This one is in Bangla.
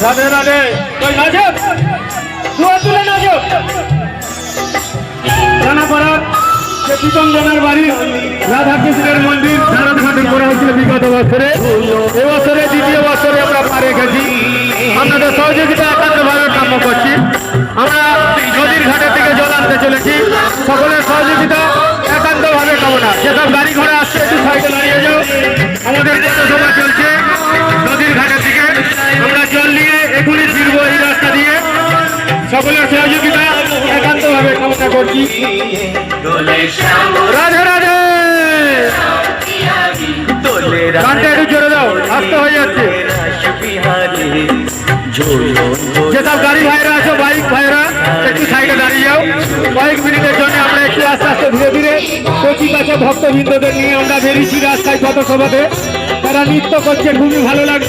রাধে রাধে। ওই নাজব দুয়া তুলে নাজব রানাপাড়ার যে প্রীতমজনের বাড়ি রাধাকৃষ্ণের মন্দির ধারণঘাটন করা হয়েছিল বিগত বছরে। এবছরে দ্বিতীয় বছরে আমরা পা রেখেছি। আপনাদের সহযোগিতা একান্তভাবে কাম্য করছি। আমরা নদীর ঘাটের থেকে জল আনতে চলেছি, সকলের সহযোগিতা একান্তভাবে কামনা। যেসব গাড়ি ঘোড়া আসছে একটু সাইডে দাঁড়িয়ে যাও। আমাদের পথসভা চলছে নদীর ঘাটের দিকে, আমরা জল নিয়ে এখনই ফিরব এই রাস্তা দিয়ে। সকলের সহযোগিতা একান্তভাবে কামনা করছি। রাধে রাধে। গানটা একটু জোরে দাও, আসতে হয়ে যাচ্ছে। যেসব গাড়ি ভাইরা আছো, বাইক ভাইরা একটু সাইডে দাঁড়িয়ে যাও। কয়েক মিনিটের জন্য আমরা একটু আস্তে আস্তে ধীরে ধীরে কচি কাছে ভক্তবৃন্দদের নিয়ে আমরা বেরিয়েছি রাস্তায় পথসভাতে। তারা নৃত্য করছে, খুবই ভালো লাগছে।